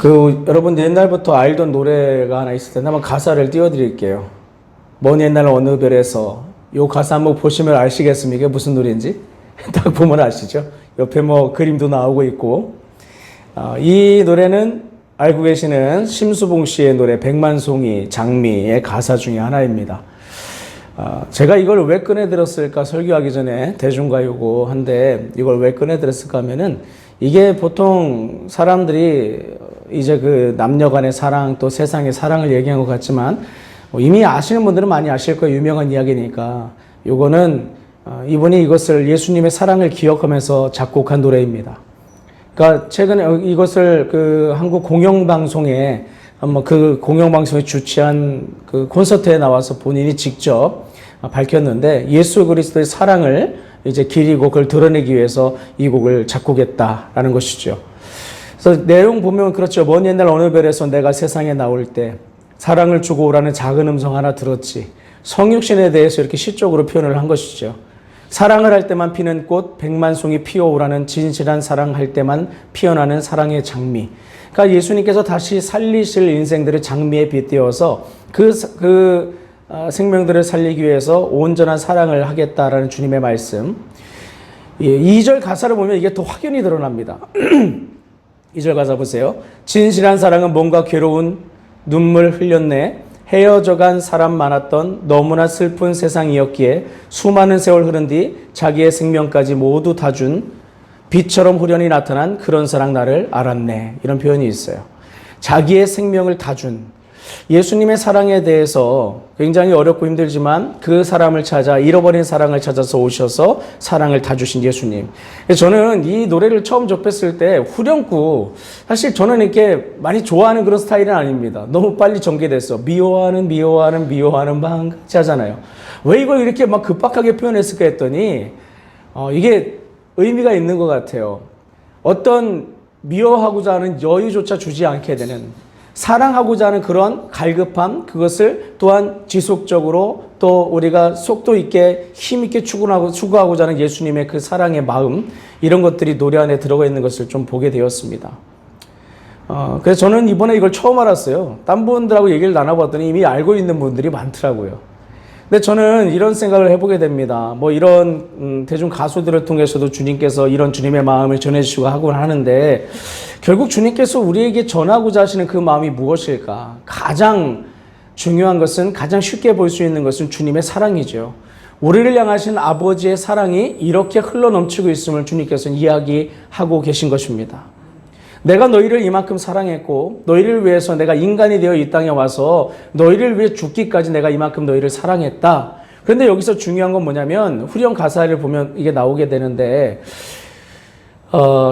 여러분 옛날부터 알던 노래가 하나 있을 텐데 한번 가사를 띄워드릴게요. 먼 옛날 어느 별에서 요 가사 한번 보시면 아시겠습니까? 이게 무슨 노래인지? 딱 보면 아시죠? 옆에 뭐 그림도 나오고 있고. 이 노래는 알고 계시는 심수봉 씨의 노래 백만송이 장미의 가사 중에 하나입니다. 제가 이걸 왜 꺼내들었을까 설교하기 전에 대중가요고 한데 이걸 왜 꺼내들었을까 하면은 이게 보통 사람들이 이제 그 남녀 간의 사랑 또 세상의 사랑을 얘기한 것 같지만 이미 아시는 분들은 많이 아실 거예요. 유명한 이야기니까. 요거는 이분이 이것을 예수님의 사랑을 기억하면서 작곡한 노래입니다. 그러니까 최근에 이것을 그 한국 공영방송에 그 공영방송에 주최한 그 콘서트에 나와서 본인이 직접 밝혔는데 예수 그리스도의 사랑을 이제 기리고 그걸 드러내기 위해서 이 곡을 작곡했다라는 것이죠. 그래서 내용 보면 그렇죠. 먼 옛날 어느 별에서 내가 세상에 나올 때 사랑을 주고 오라는 작은 음성 하나 들었지. 성육신에 대해서 이렇게 시적으로 표현을 한 것이죠. 사랑을 할 때만 피는 꽃 백만송이 피어오라는 진실한 사랑할 때만 피어나는 사랑의 장미. 그러니까 예수님께서 다시 살리실 인생들을 장미에 빗대어서 생명들을 살리기 위해서 온전한 사랑을 하겠다라는 주님의 말씀. 2절 가사를 보면 이게 더 확연히 드러납니다. 2절 가사 보세요. 진실한 사랑은 뭔가 괴로운 눈물 흘렸네. 헤어져간 사람 많았던 너무나 슬픈 세상이었기에 수많은 세월 흐른 뒤 자기의 생명까지 모두 다 준 빛처럼 후련히 나타난 그런 사랑 나를 알았네. 이런 표현이 있어요. 자기의 생명을 다 준 예수님의 사랑에 대해서 굉장히 어렵고 힘들지만 그 사람을 찾아 잃어버린 사랑을 찾아서 오셔서 사랑을 다 주신 예수님. 저는 이 노래를 처음 접했을 때 후렴구 사실 저는 이렇게 많이 좋아하는 그런 스타일은 아닙니다. 너무 빨리 전개됐어. 미워하는 마음 같이 하잖아요. 왜 이걸 이렇게 막 급박하게 표현했을까 했더니 이게 의미가 있는 것 같아요. 어떤 미워하고자 하는 여유조차 주지 않게 되는 사랑하고자 하는 그런 갈급함, 그것을 또한 지속적으로 또 우리가 속도 있게 힘있게 추구하고자 하는 예수님의 그 사랑의 마음, 이런 것들이 노래 안에 들어가 있는 것을 좀 보게 되었습니다. 그래서 저는 이번에 이걸 처음 알았어요. 딴 분들하고 얘기를 나눠봤더니 이미 알고 있는 분들이 많더라고요. 근데 저는 이런 생각을 해보게 됩니다. 뭐 이런 대중 가수들을 통해서도 주님께서 이런 주님의 마음을 전해주시고 하곤 하는데 결국 주님께서 우리에게 전하고자 하시는 그 마음이 무엇일까? 가장 중요한 것은 가장 쉽게 볼 수 있는 것은 주님의 사랑이죠. 우리를 향하신 아버지의 사랑이 이렇게 흘러넘치고 있음을 주님께서는 이야기하고 계신 것입니다. 내가 너희를 이만큼 사랑했고 너희를 위해서 내가 인간이 되어 이 땅에 와서 너희를 위해 죽기까지 내가 이만큼 너희를 사랑했다. 그런데 여기서 중요한 건 뭐냐면 후렴 가사를 보면 이게 나오게 되는데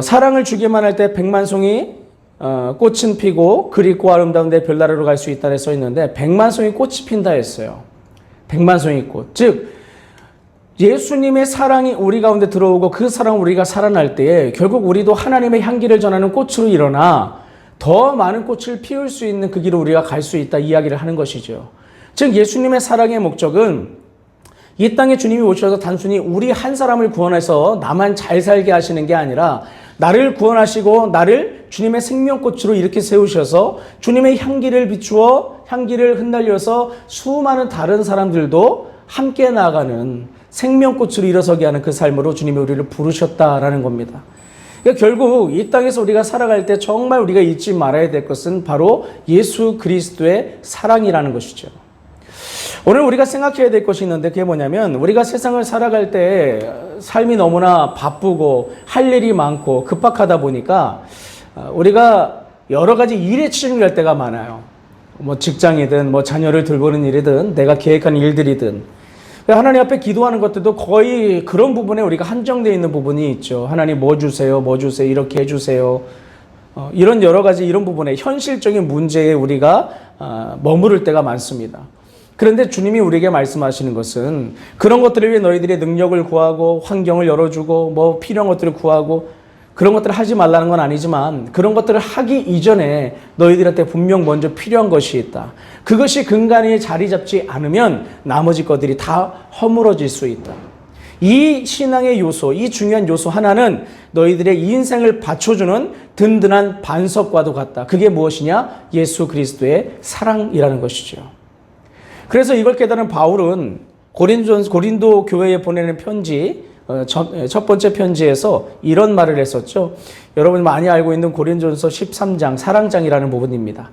사랑을 주기만 할 때 백만송이 꽃은 피고 그리고 아름다운 데 별나라로 갈 수 있다에 써 있는데 백만송이 꽃이 핀다 했어요. 백만송이 꽃. 즉 예수님의 사랑이 우리 가운데 들어오고 그 사랑을 우리가 살아날 때에 결국 우리도 하나님의 향기를 전하는 꽃으로 일어나 더 많은 꽃을 피울 수 있는 그 길을 우리가 갈 수 있다 이야기를 하는 것이죠. 즉 예수님의 사랑의 목적은 이 땅에 주님이 오셔서 단순히 우리 한 사람을 구원해서 나만 잘 살게 하시는 게 아니라 나를 구원하시고 나를 주님의 생명꽃으로 이렇게 세우셔서 주님의 향기를 비추어 향기를 흩날려서 수많은 다른 사람들도 함께 나아가는 생명꽃으로 일어서게 하는 그 삶으로 주님이 우리를 부르셨다라는 겁니다. 그러니까 결국 이 땅에서 우리가 살아갈 때 정말 우리가 잊지 말아야 될 것은 바로 예수 그리스도의 사랑이라는 것이죠. 오늘 우리가 생각해야 될 것이 있는데 그게 뭐냐면 우리가 세상을 살아갈 때 삶이 너무나 바쁘고 할 일이 많고 급박하다 보니까 우리가 여러 가지 일에 치중할 때가 많아요. 뭐 직장이든 뭐 자녀를 돌보는 일이든 내가 계획한 일들이든 하나님 앞에 기도하는 것들도 거의 그런 부분에 우리가 한정되어 있는 부분이 있죠. 하나님 뭐 주세요, 이렇게 해주세요. 이런 여러 가지 이런 부분에 현실적인 문제에 우리가 머무를 때가 많습니다. 그런데 주님이 우리에게 말씀하시는 것은 그런 것들을 위해 너희들의 능력을 구하고 환경을 열어주고 뭐 필요한 것들을 구하고 그런 것들을 하지 말라는 건 아니지만 그런 것들을 하기 이전에 너희들한테 분명 먼저 필요한 것이 있다. 그것이 근간에 자리 잡지 않으면 나머지 것들이 다 허물어질 수 있다. 이 신앙의 요소, 이 중요한 요소 하나는 너희들의 인생을 받쳐주는 든든한 반석과도 같다. 그게 무엇이냐? 예수 그리스도의 사랑이라는 것이죠. 그래서 이걸 깨달은 바울은 고린도 교회에 보내는 편지, 첫 번째 편지에서 이런 말을 했었죠. 여러분 많이 알고 있는 고린도전서 13장 사랑장이라는 부분입니다.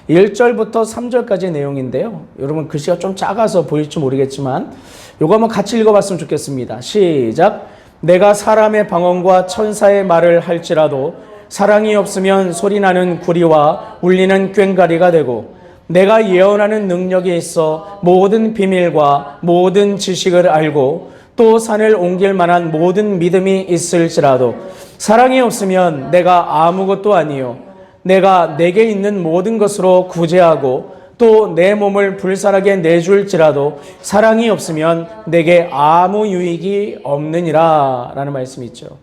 1절부터 3절까지의 내용인데요. 여러분 글씨가 좀 작아서 보일지 모르겠지만 이거 한번 같이 읽어봤으면 좋겠습니다. 시작. 내가 사람의 방언과 천사의 말을 할지라도 사랑이 없으면 소리나는 구리와 울리는 꽹과리가 되고 내가 예언하는 능력이 있어 모든 비밀과 모든 지식을 알고 또 산을 옮길 만한 모든 믿음이 있을지라도 사랑이 없으면 내가 아무것도 아니요 내가 내게 있는 모든 것으로 구제하고 또 내 몸을 불살하게 내줄지라도 사랑이 없으면 내게 아무 유익이 없느니라 라는 말씀이 있죠.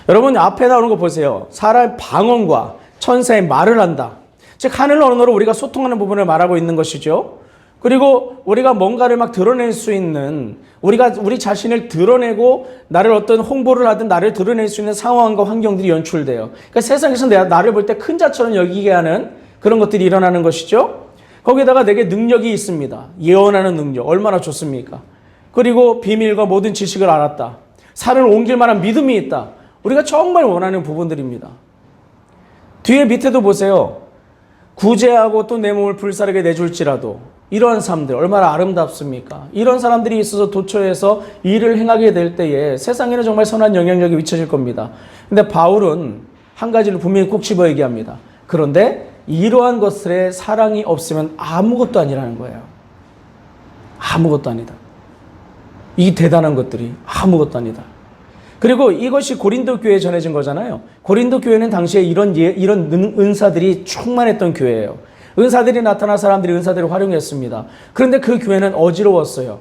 여러분 앞에 나오는 거 보세요. 사람의 방언과 천사의 말을 한다. 즉 하늘 언어로 우리가 소통하는 부분을 말하고 있는 것이죠. 그리고 우리가 뭔가를 막 드러낼 수 있는 우리 자신을 드러내고 나를 어떤 홍보를 하든 나를 드러낼 수 있는 상황과 환경들이 연출돼요. 그러니까 세상에서 나를 볼 때 큰 자처럼 여기게 하는 그런 것들이 일어나는 것이죠. 거기다가 내게 능력이 있습니다. 예언하는 능력 얼마나 좋습니까? 그리고 비밀과 모든 지식을 알았다. 산을 옮길 만한 믿음이 있다. 우리가 정말 원하는 부분들입니다. 뒤에 밑에도 보세요. 구제하고 또 내 몸을 불사르게 내줄지라도 이러한 사람들 얼마나 아름답습니까? 이런 사람들이 있어서 도처에서 일을 행하게 될 때에 세상에는 정말 선한 영향력이 미쳐질 겁니다. 근데 바울은 한 가지를 분명히 꼭 집어 얘기합니다. 그런데 이러한 것들에 사랑이 없으면 아무것도 아니라는 거예요. 아무것도 아니다. 이 대단한 것들이 아무것도 아니다. 그리고 이것이 고린도 교회에 전해진 거잖아요. 고린도 교회는 당시에 이런 은사들이 충만했던 교회예요. 은사들이 나타난 사람들이 은사들을 활용했습니다. 그런데 그 교회는 어지러웠어요.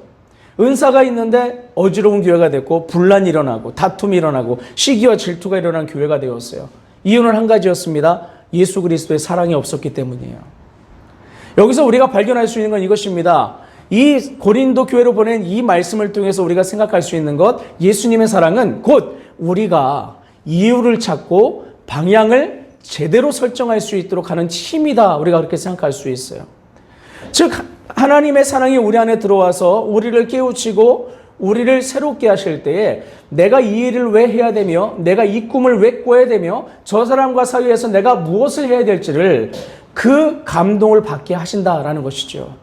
은사가 있는데 어지러운 교회가 됐고 분란이 일어나고 다툼이 일어나고 시기와 질투가 일어난 교회가 되었어요. 이유는 한 가지였습니다. 예수 그리스도의 사랑이 없었기 때문이에요. 여기서 우리가 발견할 수 있는 건 이것입니다. 이 고린도 교회로 보낸 이 말씀을 통해서 우리가 생각할 수 있는 것, 예수님의 사랑은 곧 우리가 이유를 찾고 방향을 제대로 설정할 수 있도록 하는 힘이다. 우리가 그렇게 생각할 수 있어요. 즉 하나님의 사랑이 우리 안에 들어와서 우리를 깨우치고 우리를 새롭게 하실 때에 내가 이 일을 왜 해야 되며 내가 이 꿈을 왜 꿔야 되며 저 사람과 사이에서 내가 무엇을 해야 될지를 그 감동을 받게 하신다라는 것이죠.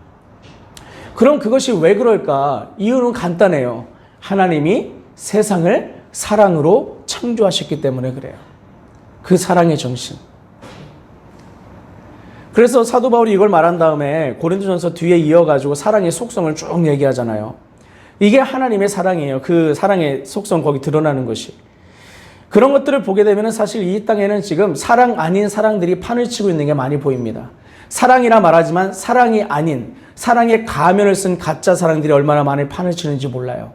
그럼 그것이 왜 그럴까? 이유는 간단해요. 하나님이 세상을 사랑으로 창조하셨기 때문에 그래요. 그 사랑의 정신. 그래서 사도 바울이 이걸 말한 다음에 고린도전서 뒤에 이어가지고 사랑의 속성을 쭉 얘기하잖아요. 이게 하나님의 사랑이에요. 그 사랑의 속성 거기 드러나는 것이. 그런 것들을 보게 되면 사실 이 땅에는 지금 사랑 아닌 사랑들이 판을 치고 있는 게 많이 보입니다. 사랑이라 말하지만 사랑이 아닌 사랑의 가면을 쓴 가짜 사랑들이 얼마나 많이 판을 치는지 몰라요.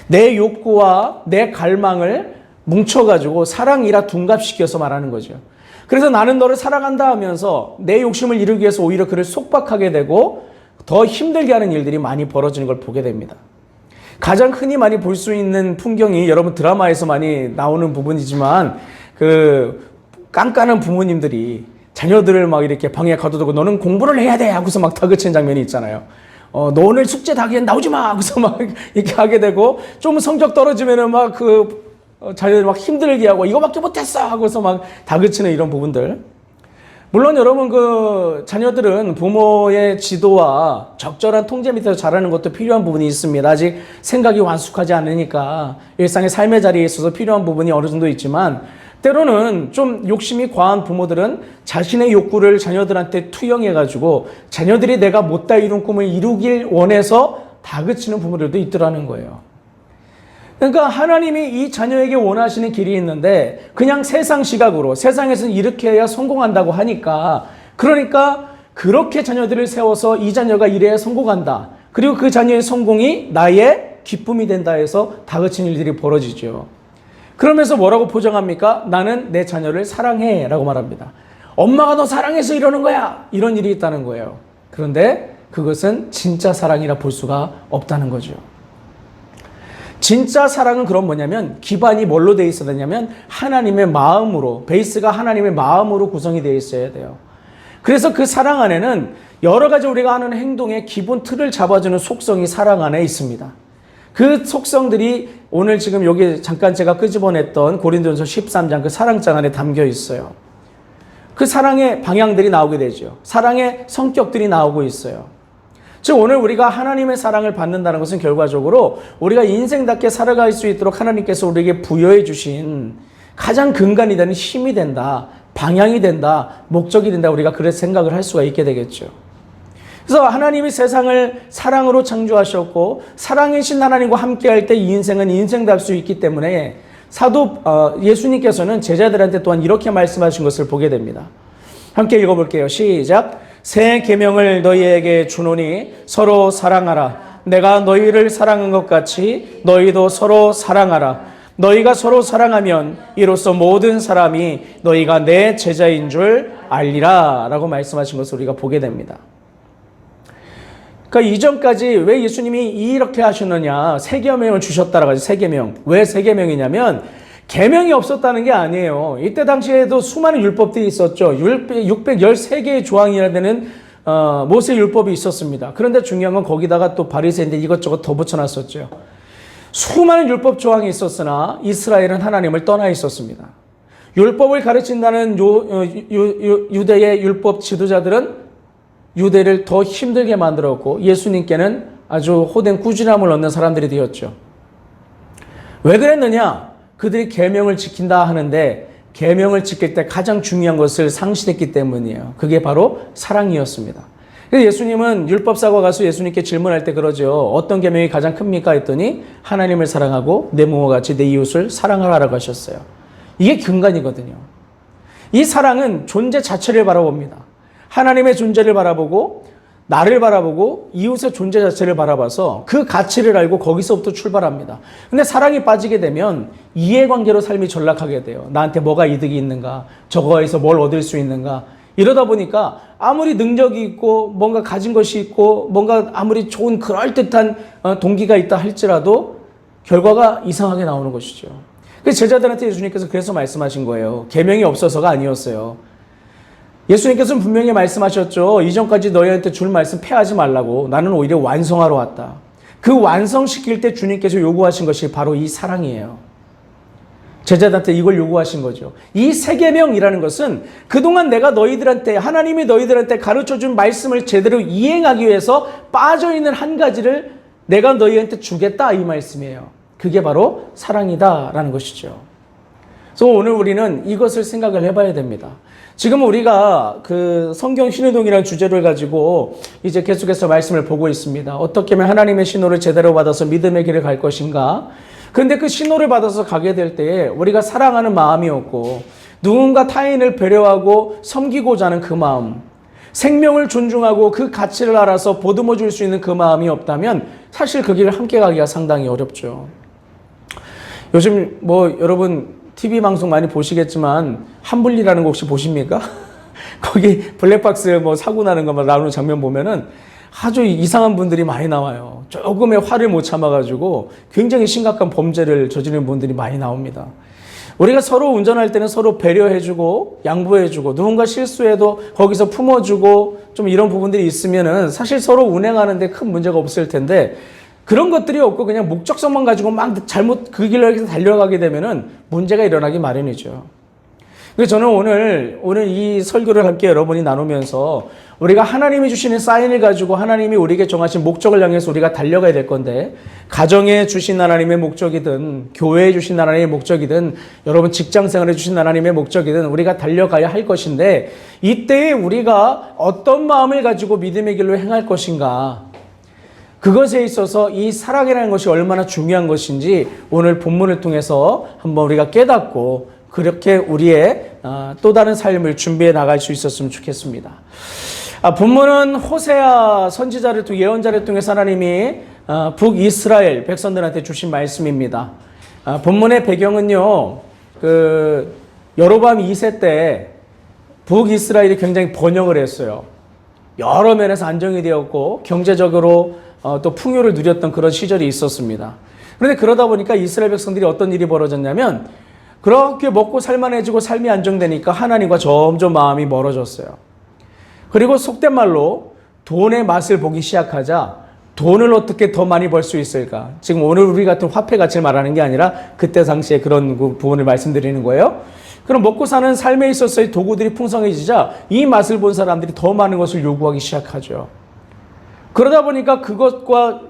내 욕구와 내 갈망을 뭉쳐가지고 사랑이라 둔갑시켜서 말하는 거죠. 그래서 나는 너를 사랑한다 하면서 내 욕심을 이루기 위해서 오히려 그를 속박하게 되고 더 힘들게 하는 일들이 많이 벌어지는 걸 보게 됩니다. 가장 흔히 많이 볼 수 있는 풍경이 여러분 드라마에서 많이 나오는 부분이지만 그 깐깐한 부모님들이 자녀들을 막 이렇게 방에 가둬두고 너는 공부를 해야 돼 하고서 막 다그치는 장면이 있잖아요. 너 오늘 숙제 다 하기엔 나오지 마 하고서 막 이렇게 하게 되고 좀 성적 떨어지면은 막 자녀들 막 힘들게 하고 이거밖에 못했어 하고서 막 다그치는 이런 부분들. 물론 여러분 그 자녀들은 부모의 지도와 적절한 통제 밑에서 자라는 것도 필요한 부분이 있습니다. 아직 생각이 완숙하지 않으니까 일상의 삶의 자리에 있어서 필요한 부분이 어느 정도 있지만 때로는 좀 욕심이 과한 부모들은 자신의 욕구를 자녀들한테 투영해가지고 자녀들이 내가 못다 이룬 꿈을 이루길 원해서 다그치는 부모들도 있더라는 거예요. 그러니까 하나님이 이 자녀에게 원하시는 길이 있는데 그냥 세상 시각으로 세상에서는 이렇게 해야 성공한다고 하니까 그러니까 그렇게 자녀들을 세워서 이 자녀가 이래야 성공한다. 그리고 그 자녀의 성공이 나의 기쁨이 된다 해서 다그치는 일들이 벌어지죠. 그러면서 뭐라고 포장합니까? 나는 내 자녀를 사랑해 라고 말합니다. 엄마가 너 사랑해서 이러는 거야. 이런 일이 있다는 거예요. 그런데 그것은 진짜 사랑이라 볼 수가 없다는 거죠. 진짜 사랑은 그럼 뭐냐면 기반이 뭘로 되어 있어야 되냐면 하나님의 마음으로, 베이스가 하나님의 마음으로 구성이 되어 있어야 돼요. 그래서 그 사랑 안에는 여러 가지 우리가 하는 행동의 기본 틀을 잡아주는 속성이 사랑 안에 있습니다. 그 속성들이 오늘 지금 여기 잠깐 제가 끄집어냈던 고린도전서 13장 그 사랑장 안에 담겨 있어요. 그 사랑의 방향들이 나오게 되죠. 사랑의 성격들이 나오고 있어요. 즉 오늘 우리가 하나님의 사랑을 받는다는 것은 결과적으로 우리가 인생답게 살아갈 수 있도록 하나님께서 우리에게 부여해 주신 가장 근간이 되는 힘이 된다, 방향이 된다, 목적이 된다, 우리가 그래서 생각을 할 수가 있게 되겠죠. 그래서 하나님이 세상을 사랑으로 창조하셨고 사랑이신 하나님과 함께할 때 이 인생은 인생답 수 있기 때문에 사도 예수님께서는 제자들한테 또한 이렇게 말씀하신 것을 보게 됩니다. 함께 읽어볼게요. 시작. 새 계명을 너희에게 주노니 서로 사랑하라. 내가 너희를 사랑한 것 같이 너희도 서로 사랑하라. 너희가 서로 사랑하면 이로써 모든 사람이 너희가 내 제자인 줄 알리라 라고 말씀하신 것을 우리가 보게 됩니다. 그러니까 이전까지 왜 예수님이 이렇게 하셨느냐, 새 계명을 주셨다라고 하죠. 새 계명. 왜 새 계명이냐면 계명이 없었다는 게 아니에요. 이때 당시에도 수많은 율법들이 있었죠. 613개의 조항이라 되는 모세 율법이 있었습니다. 그런데 중요한 건 거기다가 또 바리새인들 이것저것 더 붙여놨었죠. 수많은 율법 조항이 있었으나 이스라엘은 하나님을 떠나 있었습니다. 율법을 가르친다는 유대의 율법 지도자들은 유대를 더 힘들게 만들었고 예수님께는 아주 호된 꾸준함을 얻는 사람들이 되었죠. 왜 그랬느냐? 그들이 계명을 지킨다 하는데 계명을 지킬 때 가장 중요한 것을 상실했기 때문이에요. 그게 바로 사랑이었습니다. 그래서 예수님은 율법사가 가서 예수님께 질문할 때 그러죠. 어떤 계명이 가장 큽니까? 했더니 하나님을 사랑하고 내 몸과 같이 내 이웃을 사랑하라고 하셨어요. 이게 근간이거든요. 이 사랑은 존재 자체를 바라봅니다. 하나님의 존재를 바라보고 나를 바라보고 이웃의 존재 자체를 바라봐서 그 가치를 알고 거기서부터 출발합니다. 근데 사랑이 빠지게 되면 이해관계로 삶이 전락하게 돼요. 나한테 뭐가 이득이 있는가? 저거에서 뭘 얻을 수 있는가? 이러다 보니까 아무리 능력이 있고 뭔가 가진 것이 있고 뭔가 아무리 좋은 그럴듯한 동기가 있다 할지라도 결과가 이상하게 나오는 것이죠. 그래서 제자들한테 예수님께서 그래서 말씀하신 거예요. 계명이 없어서가 아니었어요. 예수님께서는 분명히 말씀하셨죠. 이전까지 너희한테 줄 말씀 폐하지 말라고. 나는 오히려 완성하러 왔다. 그 완성시킬 때 주님께서 요구하신 것이 바로 이 사랑이에요. 제자들한테 이걸 요구하신 거죠. 이 새 계명이라는 것은 그동안 내가 너희들한테, 하나님이 너희들한테 가르쳐준 말씀을 제대로 이행하기 위해서 빠져있는 한 가지를 내가 너희한테 주겠다, 이 말씀이에요. 그게 바로 사랑이다라는 것이죠. 그래서 오늘 우리는 이것을 생각을 해봐야 됩니다. 지금 우리가 그 성경 신호동이라는 주제를 가지고 이제 계속해서 말씀을 보고 있습니다. 어떻게 하면 하나님의 신호를 제대로 받아서 믿음의 길을 갈 것인가? 그런데 그 신호를 받아서 가게 될 때에 우리가 사랑하는 마음이었고 누군가 타인을 배려하고 섬기고자 하는 그 마음, 생명을 존중하고 그 가치를 알아서 보듬어 줄 수 있는 그 마음이 없다면 사실 그 길을 함께 가기가 상당히 어렵죠. 요즘 여러분 TV 방송 많이 보시겠지만 한불리라는 거 혹시 보십니까? 거기 블랙박스 사고 나는 거 나오는 장면 보면은 아주 이상한 분들이 많이 나와요. 조금의 화를 못 참아가지고 굉장히 심각한 범죄를 저지르는 분들이 많이 나옵니다. 우리가 서로 운전할 때는 서로 배려해주고 양보해주고 누군가 실수해도 거기서 품어주고 좀 이런 부분들이 있으면은 사실 서로 운행하는데 큰 문제가 없을 텐데 그런 것들이 없고 그냥 목적성만 가지고 막 잘못 그 길로 달려가게 되면은 문제가 일어나기 마련이죠. 그래서 저는 오늘 이 설교를 함께 여러분이 나누면서 우리가 하나님이 주시는 사인을 가지고 하나님이 우리에게 정하신 목적을 향해서 우리가 달려가야 될 건데 가정에 주신 하나님의 목적이든 교회에 주신 하나님의 목적이든 여러분 직장생활에 주신 하나님의 목적이든 우리가 달려가야 할 것인데 이때에 우리가 어떤 마음을 가지고 믿음의 길로 행할 것인가 그것에 있어서 이 사랑이라는 것이 얼마나 중요한 것인지 오늘 본문을 통해서 한번 우리가 깨닫고 그렇게 우리의 또 다른 삶을 준비해 나갈 수 있었으면 좋겠습니다. 본문은 호세아 선지자를 통해 예언자를 통해서 하나님이 북이스라엘 백성들한테 주신 말씀입니다. 본문의 배경은요, 여로보암 2세 때 북이스라엘이 굉장히 번영을 했어요. 여러 면에서 안정이 되었고 경제적으로 또 풍요를 누렸던 그런 시절이 있었습니다. 그런데 그러다 보니까 이스라엘 백성들이 어떤 일이 벌어졌냐면 그렇게 먹고 살만해지고 삶이 안정되니까 하나님과 점점 마음이 멀어졌어요. 그리고 속된 말로 돈의 맛을 보기 시작하자 돈을 어떻게 더 많이 벌 수 있을까? 지금 오늘 우리 같은 화폐 가치를 말하는 게 아니라 그때 당시에 그런 부분을 말씀드리는 거예요. 그럼 먹고 사는 삶에 있어서의 도구들이 풍성해지자 이 맛을 본 사람들이 더 많은 것을 요구하기 시작하죠. 그러다 보니까 그것과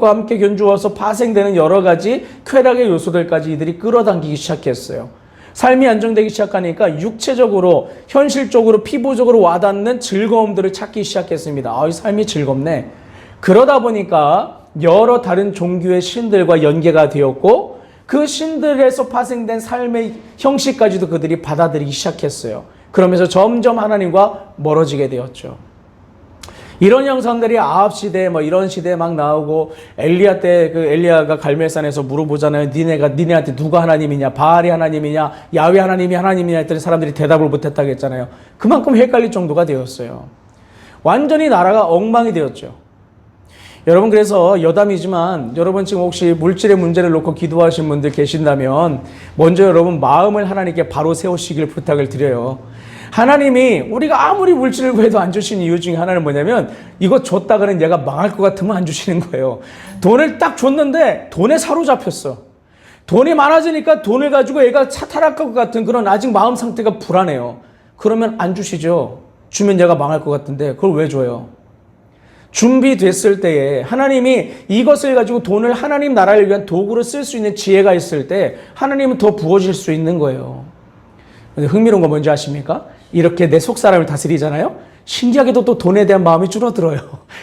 함께 견주어서 파생되는 여러 가지 쾌락의 요소들까지 이들이 끌어당기기 시작했어요. 삶이 안정되기 시작하니까 육체적으로, 현실적으로, 피부적으로 와닿는 즐거움들을 찾기 시작했습니다. 이 삶이 즐겁네. 그러다 보니까 여러 다른 종교의 신들과 연계가 되었고 그 신들에서 파생된 삶의 형식까지도 그들이 받아들이기 시작했어요. 그러면서 점점 하나님과 멀어지게 되었죠. 이런 형상들이 아합 시대 이런 시대에 막 나오고 엘리야 때 엘리야가 갈멜산에서 물어보잖아요. 니네한테 누가 하나님이냐? 바알이 하나님이냐? 야훼 하나님이 하나님이냐 했더니 사람들이 대답을 못했다고 했잖아요. 그만큼 헷갈릴 정도가 되었어요. 완전히 나라가 엉망이 되었죠. 여러분, 그래서 여담이지만 여러분 지금 혹시 물질의 문제를 놓고 기도하신 분들 계신다면 먼저 여러분 마음을 하나님께 바로 세우시길 부탁을 드려요. 하나님이 우리가 아무리 물질을 구해도 안 주시는 이유 중에 하나는 뭐냐면 이거 줬다 그러면 얘가 망할 것 같으면 안 주시는 거예요. 돈을 딱 줬는데 돈에 사로잡혔어. 돈이 많아지니까 돈을 가지고 얘가 타락할 것 같은 그런 아직 마음 상태가 불안해요. 그러면 안 주시죠. 주면 얘가 망할 것 같은데 그걸 왜 줘요? 준비됐을 때에 하나님이 이것을 가지고 돈을 하나님 나라를 위한 도구로 쓸 수 있는 지혜가 있을 때 하나님은 더 부어줄 수 있는 거예요. 근데 흥미로운 건 뭔지 아십니까? 이렇게 내 속사람을 다스리잖아요. 신기하게도 또 돈에 대한 마음이 줄어들어요.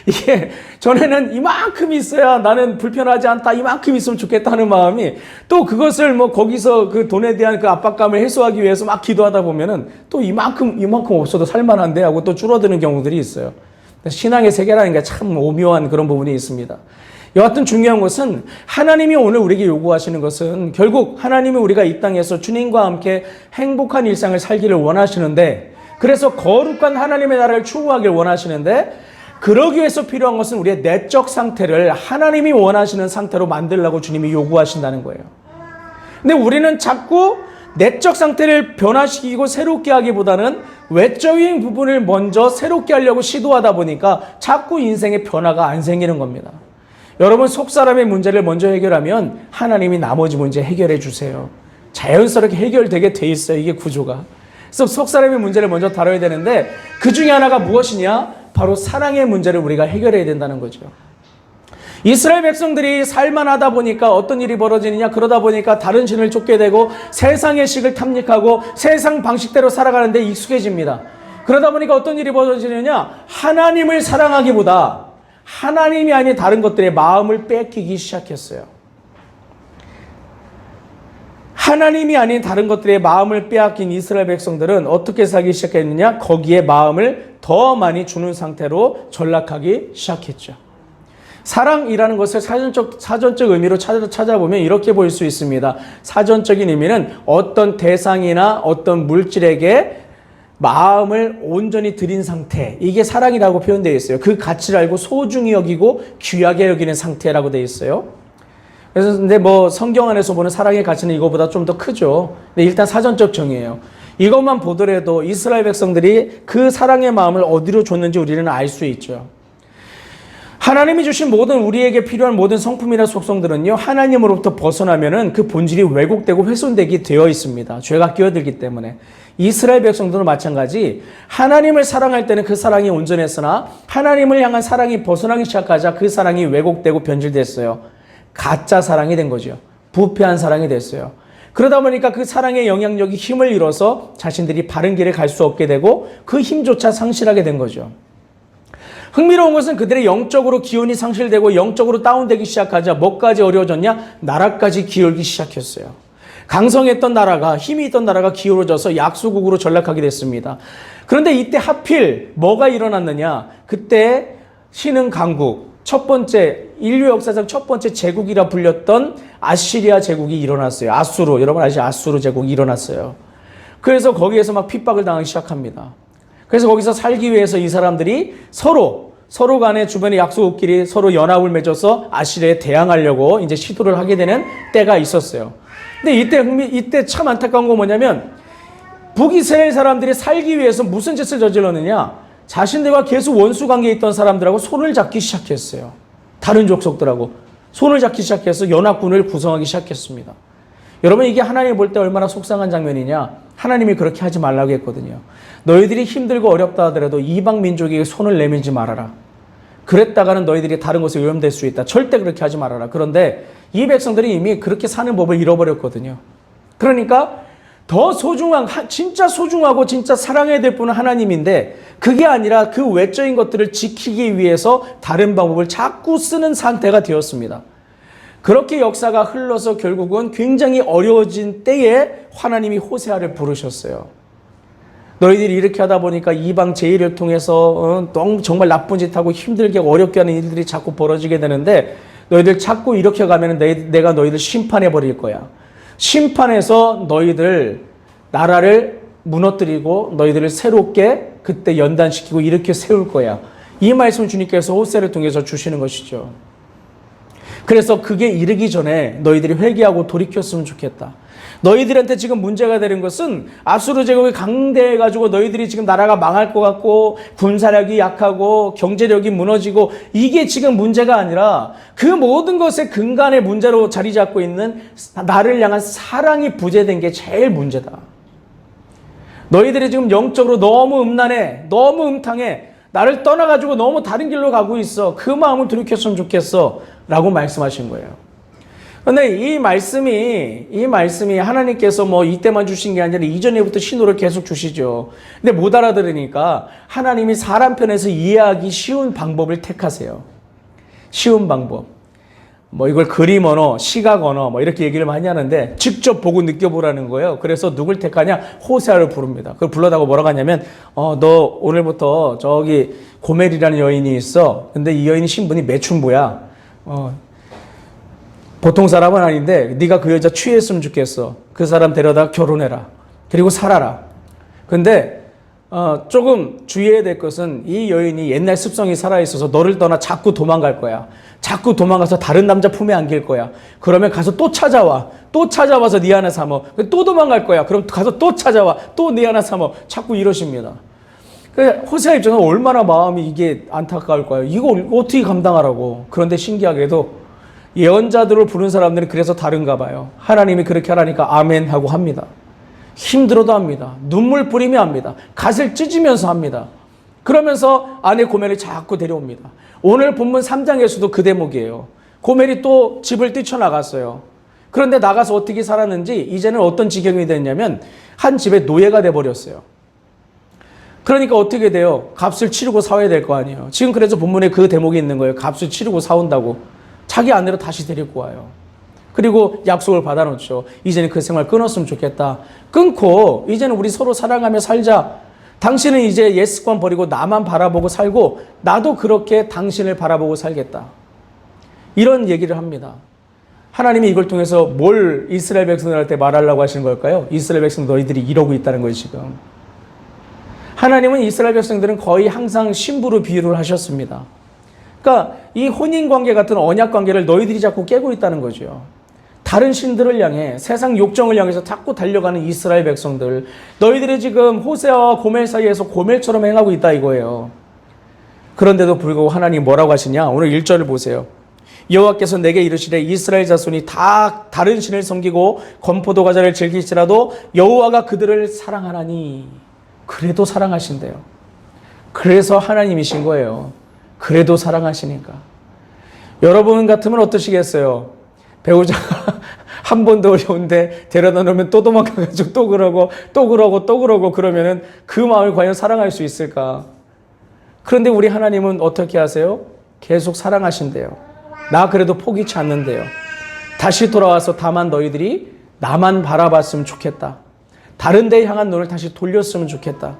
이게 전에는 이만큼 있어야 나는 불편하지 않다, 이만큼 있으면 좋겠다 하는 마음이 또 그것을 거기서 그 돈에 대한 그 압박감을 해소하기 위해서 막 기도하다 보면은 또 이만큼 없어도 살만한데 하고 또 줄어드는 경우들이 있어요. 신앙의 세계라는 게 참 오묘한 그런 부분이 있습니다. 여하튼 중요한 것은 하나님이 오늘 우리에게 요구하시는 것은 결국 하나님이 우리가 이 땅에서 주님과 함께 행복한 일상을 살기를 원하시는데 그래서 거룩한 하나님의 나라를 추구하길 원하시는데 그러기 위해서 필요한 것은 우리의 내적 상태를 하나님이 원하시는 상태로 만들라고 주님이 요구하신다는 거예요. 근데 우리는 자꾸 내적 상태를 변화시키고 새롭게 하기보다는 외적인 부분을 먼저 새롭게 하려고 시도하다 보니까 자꾸 인생의 변화가 안 생기는 겁니다. 여러분, 속사람의 문제를 먼저 해결하면 하나님이 나머지 문제 해결해 주세요. 자연스럽게 해결되게 돼 있어요. 이게 구조가. 그래서 속사람의 문제를 먼저 다뤄야 되는데 그 중에 하나가 무엇이냐? 바로 사랑의 문제를 우리가 해결해야 된다는 거죠. 이스라엘 백성들이 살만하다 보니까 어떤 일이 벌어지느냐? 그러다 보니까 다른 신을 쫓게 되고 세상의 식을 탐닉하고 세상 방식대로 살아가는데 익숙해집니다. 그러다 보니까 어떤 일이 벌어지느냐? 하나님을 사랑하기보다 하나님이 아닌 다른 것들의 마음을 뺏기기 시작했어요. 하나님이 아닌 다른 것들의 마음을 빼앗긴 이스라엘 백성들은 어떻게 살기 시작했느냐? 거기에 마음을 더 많이 주는 상태로 전락하기 시작했죠. 사랑이라는 것을 사전적 의미로 찾아보면 이렇게 볼 수 있습니다. 사전적인 의미는 어떤 대상이나 어떤 물질에게 마음을 온전히 드린 상태, 이게 사랑이라고 표현되어 있어요. 그 가치를 알고 소중히 여기고 귀하게 여기는 상태라고 되어 있어요. 그래서 근데 성경 안에서 보는 사랑의 가치는 이거보다 좀 더 크죠. 근데 일단 사전적 정의예요. 이것만 보더라도 이스라엘 백성들이 그 사랑의 마음을 어디로 줬는지 우리는 알 수 있죠. 하나님이 주신 우리에게 필요한 모든 성품이나 속성들은요, 하나님으로부터 벗어나면은 그 본질이 왜곡되고 훼손되게 되어 있습니다. 죄가 끼어들기 때문에. 이스라엘 백성들도 마찬가지, 하나님을 사랑할 때는 그 사랑이 온전했으나 하나님을 향한 사랑이 벗어나기 시작하자 그 사랑이 왜곡되고 변질됐어요. 가짜 사랑이 된 거죠. 부패한 사랑이 됐어요. 그러다 보니까 그 사랑의 영향력이 힘을 잃어서 자신들이 바른 길에 갈 수 없게 되고 그 힘조차 상실하게 된 거죠. 흥미로운 것은 그들의 영적으로 기운이 상실되고 영적으로 다운되기 시작하자 뭐까지 어려워졌냐? 나라까지 기울기 시작했어요. 강성했던 나라가, 힘이 있던 나라가 기울어져서 약소국으로 전락하게 됐습니다. 그런데 이때 하필 뭐가 일어났느냐? 그때 신흥 강국, 첫 번째, 인류 역사상 첫 번째 제국이라 불렸던 아시리아 제국이 일어났어요. 아수르, 여러분 아시죠? 아수르 제국이 일어났어요. 그래서 거기에서 막 핍박을 당하기 시작합니다. 그래서 거기서 살기 위해서 이 사람들이 서로 서로 간에 주변에 약속끼리 서로 연합을 맺어서 아시리아에 대항하려고 이제 시도를 하게 되는 때가 있었어요. 근데 이때 참 안타까운 건 뭐냐면 북이스라엘 사람들이 살기 위해서 무슨 짓을 저질렀느냐? 자신들과 계속 원수 관계에 있던 사람들하고 손을 잡기 시작했어요. 다른 족속들하고 손을 잡기 시작해서 연합군을 구성하기 시작했습니다. 여러분, 이게 하나님이 볼 때 얼마나 속상한 장면이냐? 하나님이 그렇게 하지 말라고 했거든요. 너희들이 힘들고 어렵다 하더라도 이방 민족에게 손을 내밀지 말아라. 그랬다가는 너희들이 다른 곳에 오염될 수 있다. 절대 그렇게 하지 말아라. 그런데 이 백성들이 이미 그렇게 사는 법을 잃어버렸거든요. 그러니까 더 진짜 소중하고 진짜 사랑해야 될 분은 하나님인데 그게 아니라 그 외적인 것들을 지키기 위해서 다른 방법을 자꾸 쓰는 상태가 되었습니다. 그렇게 역사가 흘러서 결국은 굉장히 어려워진 때에 하나님이 호세아를 부르셨어요. 너희들이 이렇게 하다 보니까 이방 제의를 통해서 정말 나쁜 짓 하고 힘들게 어렵게 하는 일들이 자꾸 벌어지게 되는데 너희들 자꾸 이렇게 가면 내가 너희들 심판해 버릴 거야. 심판해서 너희들 나라를 무너뜨리고 너희들을 새롭게 그때 연단시키고 이렇게 세울 거야. 이 말씀 주님께서 호세를 통해서 주시는 것이죠. 그래서 그게 이르기 전에 너희들이 회개하고 돌이켰으면 좋겠다. 너희들한테 지금 문제가 되는 것은 아수르 제국이 강대해가지고 너희들이 지금 나라가 망할 것 같고 군사력이 약하고 경제력이 무너지고 이게 지금 문제가 아니라 그 모든 것의 근간의 문제로 자리 잡고 있는 나를 향한 사랑이 부재된 게 제일 문제다. 너희들이 지금 영적으로 너무 음란해, 너무 음탕해, 나를 떠나가지고 너무 다른 길로 가고 있어. 그 마음을 돌이켰으면 좋겠어 라고 말씀하신 거예요. 그런데 이 말씀이 하나님께서 뭐 이때만 주신 게 아니라 이전에부터 신호를 계속 주시죠. 근데 못 알아들으니까 하나님이 사람 편에서 이해하기 쉬운 방법을 택하세요. 쉬운 방법. 뭐 이걸 그림 언어, 시각 언어 뭐 이렇게 얘기를 많이 하는데 직접 보고 느껴보라는 거예요. 그래서 누굴 택하냐? 호세아를 부릅니다. 그걸 불러다가 뭐라고 하냐면 너 오늘부터 저기 고멜이라는 여인이 있어. 근데 이 여인이 신분이 매춘부야. 보통 사람은 아닌데 네가 그 여자 취했으면 좋겠어. 그 사람 데려다 결혼해라. 그리고 살아라. 근데 조금 주의해야 될 것은 이 여인이 옛날 습성이 살아있어서 너를 떠나 자꾸 도망갈 거야. 자꾸 도망가서 다른 남자 품에 안길 거야. 그러면 가서 또 찾아와. 또 찾아와서 네 하나 삼어. 또 도망갈 거야. 그럼 가서 또 찾아와. 또 네 하나 삼어. 자꾸 이러십니다. 호세아 입장에서 얼마나 마음이 이게 안타까울까요? 이거 어떻게 감당하라고. 그런데 신기하게도 예언자들을 부른 사람들은 그래서 다른가 봐요. 하나님이 그렇게 하라니까 아멘 하고 합니다. 힘들어도 합니다. 눈물 뿌리며 합니다. 갓을 찢으면서 합니다. 그러면서 아내 고멜을 자꾸 데려옵니다. 오늘 본문 3장에서도 그 대목이에요. 고멜이 또 집을 뛰쳐나갔어요. 그런데 나가서 어떻게 살았는지 이제는 어떤 지경이 됐냐면 한 집의 노예가 돼버렸어요. 그러니까 어떻게 돼요? 값을 치르고 사와야 될 거 아니에요. 지금 그래서 본문에 그 대목이 있는 거예요. 값을 치르고 사온다고. 자기 아내로 다시 데리고 와요. 그리고 약속을 받아놓죠. 이제는 그 생활 끊었으면 좋겠다. 끊고 이제는 우리 서로 사랑하며 살자. 당신은 이제 옛 습관 버리고 나만 바라보고 살고 나도 그렇게 당신을 바라보고 살겠다. 이런 얘기를 합니다. 하나님이 이걸 통해서 뭘 이스라엘 백성들한테 말하려고 하시는 걸까요? 이스라엘 백성 너희들이 이러고 있다는 거예요, 지금. 하나님은 이스라엘 백성들은 거의 항상 신부로 비유를 하셨습니다. 그러니까 이 혼인관계 같은 언약관계를 너희들이 자꾸 깨고 있다는 거죠. 다른 신들을 향해 세상 욕정을 향해서 자꾸 달려가는 이스라엘 백성들, 너희들이 지금 호세아와 고멜 사이에서 고멜처럼 행하고 있다 이거예요. 그런데도 불구하고 하나님 뭐라고 하시냐? 오늘 1절을 보세요. 여호와께서 내게 이르시되 이스라엘 자손이 다 다른 신을 섬기고 건포도 과자를 즐길지라도 여호와가 그들을 사랑하나니. 그래도 사랑하신대요. 그래서 하나님이신 거예요. 그래도 사랑하시니까. 여러분 같으면 어떠시겠어요? 배우자가 한 번도 어려운데 데려다 놓으면 또 도망가가지고 또 그러고 그러면은 그 마음을 과연 사랑할 수 있을까? 그런데 우리 하나님은 어떻게 하세요? 계속 사랑하신대요. 나 그래도 포기치 않는데요. 다시 돌아와서 다만 너희들이 나만 바라봤으면 좋겠다. 다른 데 향한 눈을 다시 돌렸으면 좋겠다.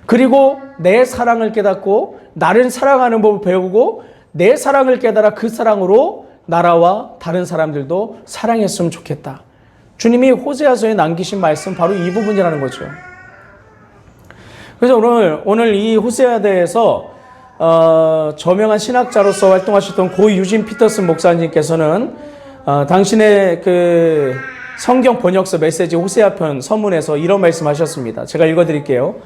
그리고 내 사랑을 깨닫고 나를 사랑하는 법을 배우고 내 사랑을 깨달아 그 사랑으로 나라와 다른 사람들도 사랑했으면 좋겠다. 주님이 호세아서에 남기신 말씀 바로 이 부분이라는 거죠. 그래서 오늘 이 호세아에 대해서 저명한 신학자로서 활동하셨던 고 유진 피터슨 목사님께서는 당신의 그 성경 번역서 메시지 호세아 편 서문에서 이런 말씀하셨습니다. 제가 읽어드릴게요.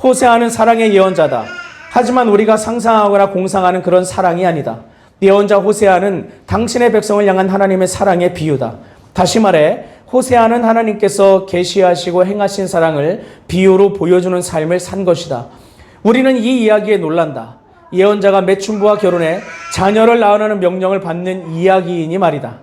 호세아는 사랑의 예언자다. 하지만 우리가 상상하거나 공상하는 그런 사랑이 아니다. 예언자 호세아는 당신의 백성을 향한 하나님의 사랑의 비유다. 다시 말해 호세아는 하나님께서 계시하시고 행하신 사랑을 비유로 보여주는 삶을 산 것이다. 우리는 이 이야기에 놀란다. 예언자가 매춘부와 결혼해 자녀를 낳으라는 명령을 받는 이야기이니 말이다.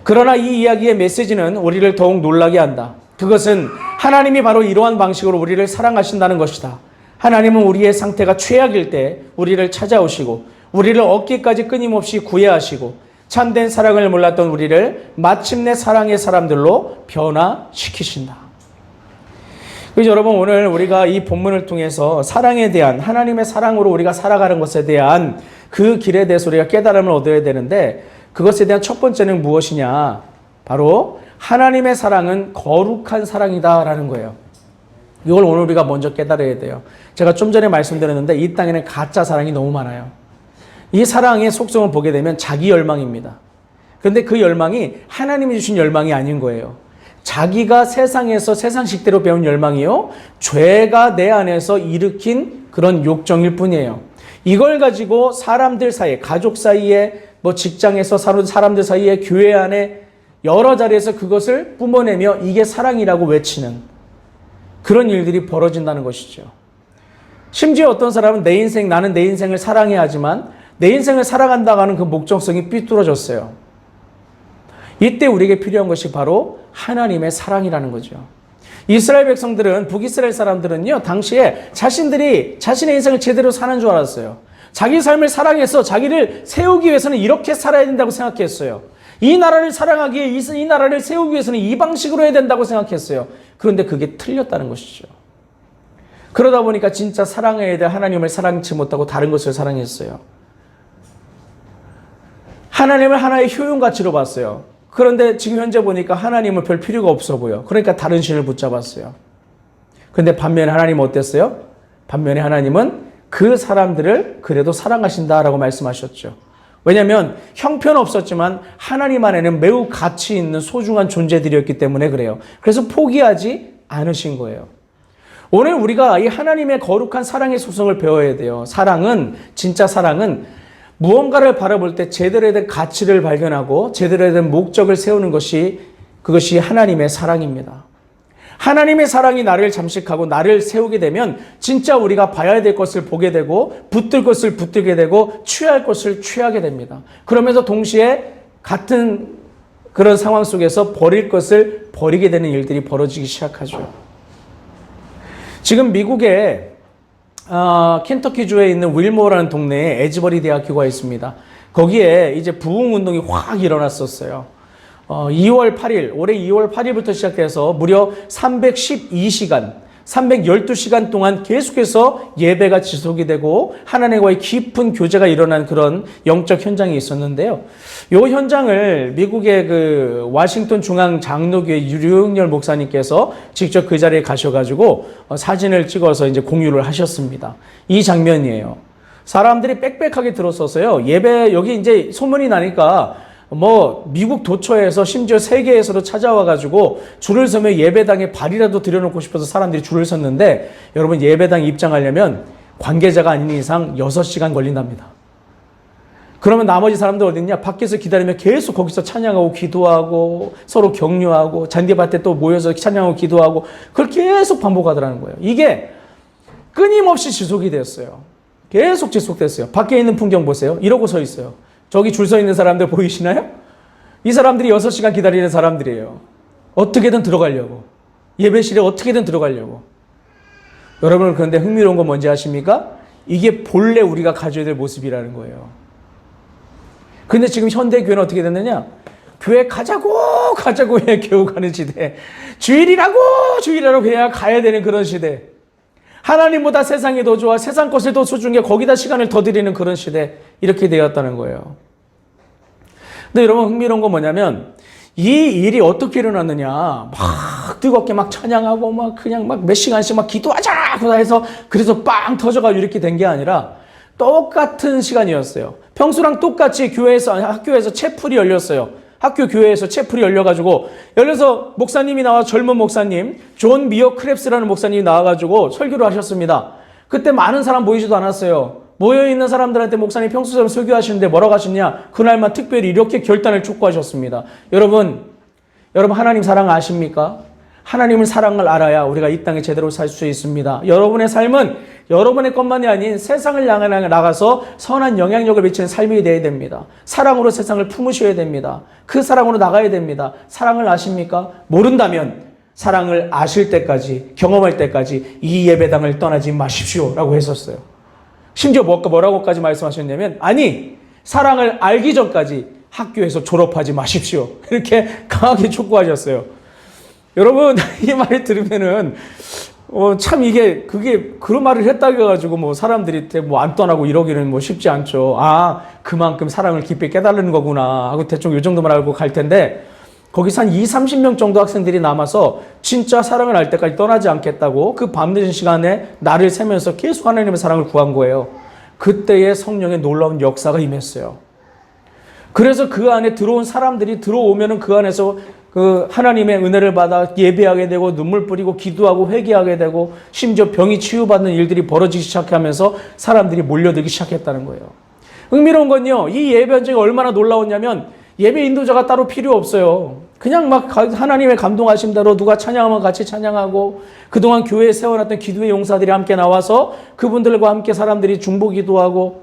그러나 이 이야기의 메시지는 우리를 더욱 놀라게 한다. 그것은 하나님이 바로 이러한 방식으로 우리를 사랑하신다는 것이다. 하나님은 우리의 상태가 최악일 때 우리를 찾아오시고 우리를 얻기까지 끊임없이 구애하시고 참된 사랑을 몰랐던 우리를 마침내 사랑의 사람들로 변화시키신다. 그래서 여러분 오늘 우리가 이 본문을 통해서 사랑에 대한 하나님의 사랑으로 우리가 살아가는 것에 대한 그 길에 대해서 우리가 깨달음을 얻어야 되는데 그것에 대한 첫 번째는 무엇이냐? 바로 하나님의 사랑은 거룩한 사랑이다라는 거예요. 이걸 오늘 우리가 먼저 깨달아야 돼요. 제가 좀 전에 말씀드렸는데 이 땅에는 가짜 사랑이 너무 많아요. 이 사랑의 속성을 보게 되면 자기 열망입니다. 그런데 그 열망이 하나님이 주신 열망이 아닌 거예요. 자기가 세상에서 세상식대로 배운 열망이요. 죄가 내 안에서 일으킨 그런 욕정일 뿐이에요. 이걸 가지고 사람들 사이에, 가족 사이에, 뭐 직장에서 사람들 사이에, 교회 안에 여러 자리에서 그것을 뿜어내며 이게 사랑이라고 외치는 그런 일들이 벌어진다는 것이죠. 심지어 어떤 사람은 나는 내 인생을 사랑해야 하지만 내 인생을 살아간다고 하는 그 목적성이 삐뚤어졌어요. 이때 우리에게 필요한 것이 바로 하나님의 사랑이라는 거죠. 이스라엘 백성들은, 북이스라엘 사람들은요, 당시에 자신들이 자신의 인생을 제대로 사는 줄 알았어요. 자기 삶을 사랑해서 자기를 세우기 위해서는 이렇게 살아야 된다고 생각했어요. 이 나라를 사랑하기 위해 이 나라를 세우기 위해서는 이 방식으로 해야 된다고 생각했어요. 그런데 그게 틀렸다는 것이죠. 그러다 보니까 진짜 사랑해야 될 하나님을 사랑치 못하고 다른 것을 사랑했어요. 하나님을 하나의 효용 가치로 봤어요. 그런데 지금 현재 보니까 하나님은 별 필요가 없어 보여. 그러니까 다른 신을 붙잡았어요. 그런데 반면에 하나님은 어땠어요? 반면에 하나님은 그 사람들을 그래도 사랑하신다라고 말씀하셨죠. 왜냐하면 형편은 없었지만 하나님 안에는 매우 가치 있는 소중한 존재들이었기 때문에 그래요. 그래서 포기하지 않으신 거예요. 오늘 우리가 이 하나님의 거룩한 사랑의 속성을 배워야 돼요. 진짜 사랑은 무언가를 바라볼 때 제대로 된 가치를 발견하고 제대로 된 목적을 세우는 그것이 하나님의 사랑입니다. 하나님의 사랑이 나를 잠식하고 나를 세우게 되면 진짜 우리가 봐야 될 것을 보게 되고 붙들 것을 붙들게 되고 취할 것을 취하게 됩니다. 그러면서 동시에 같은 그런 상황 속에서 버릴 것을 버리게 되는 일들이 벌어지기 시작하죠. 지금 미국에 켄터키주에 있는 윌모어라는 동네에 에즈버리 대학교가 있습니다. 거기에 이제 부흥운동이 확 일어났었어요. 2월 8일, 올해 2월 8일부터 시작해서 무려 312시간, 312시간 동안 계속해서 예배가 지속이 되고 하나님과의 깊은 교제가 일어난 그런 영적 현장이 있었는데요. 이 현장을 미국의 그 워싱턴 중앙 장로교회 류영렬 목사님께서 직접 그 자리에 가셔가지고 사진을 찍어서 이제 공유를 하셨습니다. 이 장면이에요. 사람들이 빽빽하게 들어서서요. 예배, 여기 이제 소문이 나니까 미국 도처에서 심지어 세계에서도 찾아와가지고 줄을 서며 예배당에 발이라도 들여놓고 싶어서 사람들이 줄을 섰는데 여러분 예배당에 입장하려면 관계자가 아닌 이상 6시간 걸린답니다. 그러면 나머지 사람들 어디 있냐? 밖에서 기다리며 계속 거기서 찬양하고 기도하고 서로 격려하고 잔디밭에 또 모여서 찬양하고 기도하고 그걸 계속 반복하더라는 거예요. 이게 끊임없이 지속이 됐어요. 계속 지속됐어요. 밖에 있는 풍경 보세요. 이러고 서 있어요. 저기 줄 서 있는 사람들 보이시나요? 이 사람들이 6시간 기다리는 사람들이에요. 어떻게든 들어가려고. 예배실에 어떻게든 들어가려고. 여러분 그런데 흥미로운 건 뭔지 아십니까? 이게 본래 우리가 가져야 될 모습이라는 거예요. 근데 지금 현대교회는 어떻게 됐느냐? 교회 가자고 해야 겨우 가는 시대. 주일이라고 해야 가야 되는 그런 시대. 하나님보다 세상이 더 좋아, 세상 것을 더 소중해, 거기다 시간을 더 드리는 그런 시대. 이렇게 되었다는 거예요. 근데 여러분 흥미로운 건 뭐냐면 이 일이 어떻게 일어났느냐. 막 뜨겁게 막 찬양하고 그냥 몇 시간씩 막 기도하자 해서 그래서 빵 터져가지고 이렇게 된 게 아니라 똑같은 시간이었어요. 평소랑 똑같이 학교에서 채플이 열렸어요. 학교 교회에서 채플이 열려서 목사님이 나와, 젊은 목사님, 존 미어 크랩스라는 목사님이 나와가지고 설교를 하셨습니다. 그때 많은 사람 모이지도 않았어요. 모여있는 사람들한테 목사님 평소처럼 설교하시는데 뭐라고 하셨냐? 그날만 특별히 이렇게 결단을 촉구하셨습니다. 여러분 하나님 사랑 아십니까? 하나님의 사랑을 알아야 우리가 이 땅에 제대로 살 수 있습니다. 여러분의 삶은 여러분의 것만이 아닌 세상을 향해 나가서 선한 영향력을 미치는 삶이 되어야 됩니다. 사랑으로 세상을 품으셔야 됩니다. 그 사랑으로 나가야 됩니다. 사랑을 아십니까? 모른다면 사랑을 아실 때까지, 경험할 때까지 이 예배당을 떠나지 마십시오 라고 했었어요. 심지어 뭐라고까지 말씀하셨냐면, 아니, 사랑을 알기 전까지 학교에서 졸업하지 마십시오, 이렇게 강하게 촉구하셨어요. 여러분, 이 말을 들으면은 참 그게 그런 말을 했다고 해가지고 사람들이 안 떠나고 이러기는 쉽지 않죠. 아, 그만큼 사랑을 깊이 깨달는 거구나 하고 대충 이 정도만 알고 갈 텐데, 거기서 한 20-30명 정도 학생들이 남아서 진짜 사랑을 알 때까지 떠나지 않겠다고 그 밤늦은 시간에 날을 새면서 계속 하나님의 사랑을 구한 거예요. 그때의 성령의 놀라운 역사가 임했어요. 그래서 그 안에 들어온 사람들이 들어오면은 그 안에서 그 하나님의 은혜를 받아 예배하게 되고 눈물 뿌리고 기도하고 회개하게 되고 심지어 병이 치유받는 일들이 벌어지기 시작하면서 사람들이 몰려들기 시작했다는 거예요. 흥미로운 건요, 이 예배 현장이 얼마나 놀라웠냐면 예배 인도자가 따로 필요 없어요. 그냥 막 하나님의 감동하신 대로 누가 찬양하면 같이 찬양하고, 그동안 교회에 세워놨던 기도의 용사들이 함께 나와서 그분들과 함께 사람들이 중보 기도하고.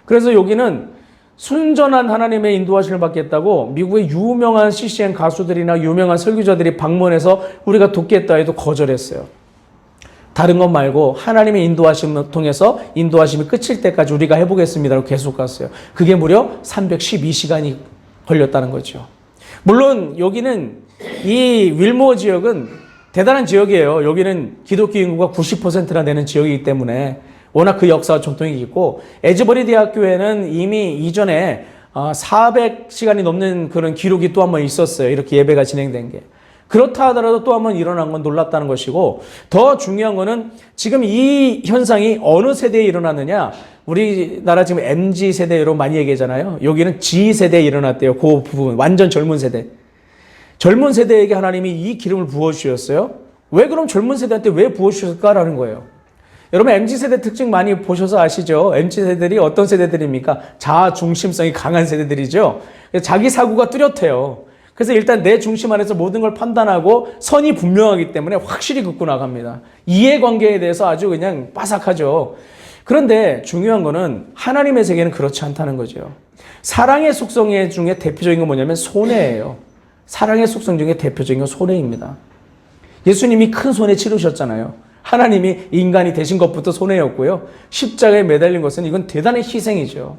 그래서 여기는 순전한 하나님의 인도하심을 받겠다고 미국의 유명한 CCM 가수들이나 유명한 설교자들이 방문해서 우리가 돕겠다 해도 거절했어요. 다른 것 말고 하나님의 인도하심을 통해서 인도하심이 끝일 때까지 우리가 해보겠습니다라고 계속 갔어요. 그게 무려 312시간이 걸렸다는 거죠. 물론 여기는 이 윌모어 지역은 대단한 지역이에요. 여기는 기독교 인구가 90%나 되는 지역이기 때문에 워낙 그 역사와 전통이 있고, 에즈버리 대학교에는 이미 이전에 400시간이 넘는 그런 기록이 또 한 번 있었어요. 이렇게 예배가 진행된 게. 그렇다 하더라도 또 한 번 일어난 건 놀랍다는 것이고, 더 중요한 거는 지금 이 현상이 어느 세대에 일어났느냐. 우리나라 지금 MZ세대로 많이 얘기하잖아요. 여기는 G세대에 일어났대요. 그 부분. 완전 젊은 세대. 젊은 세대에게 하나님이 이 기름을 부어주셨어요. 왜 그럼 젊은 세대한테 왜 부어주셨을까라는 거예요. 여러분 MZ세대 특징 많이 보셔서 아시죠? MZ세대들이 어떤 세대들입니까? 자아 중심성이 강한 세대들이죠. 자기 사고가 뚜렷해요. 그래서 일단 내 중심 안에서 모든 걸 판단하고 선이 분명하기 때문에 확실히 긋고 나갑니다. 이해관계에 대해서 아주 그냥 빠삭하죠. 그런데 중요한 거는 하나님의 세계는 그렇지 않다는 거죠. 사랑의 속성 중에 대표적인 건 뭐냐면 손해예요. 사랑의 속성 중에 대표적인 건 손해입니다. 예수님이 큰 손해 치르셨잖아요. 하나님이 인간이 되신 것부터 손해였고요. 십자가에 매달린 것은 이건 대단한 희생이죠.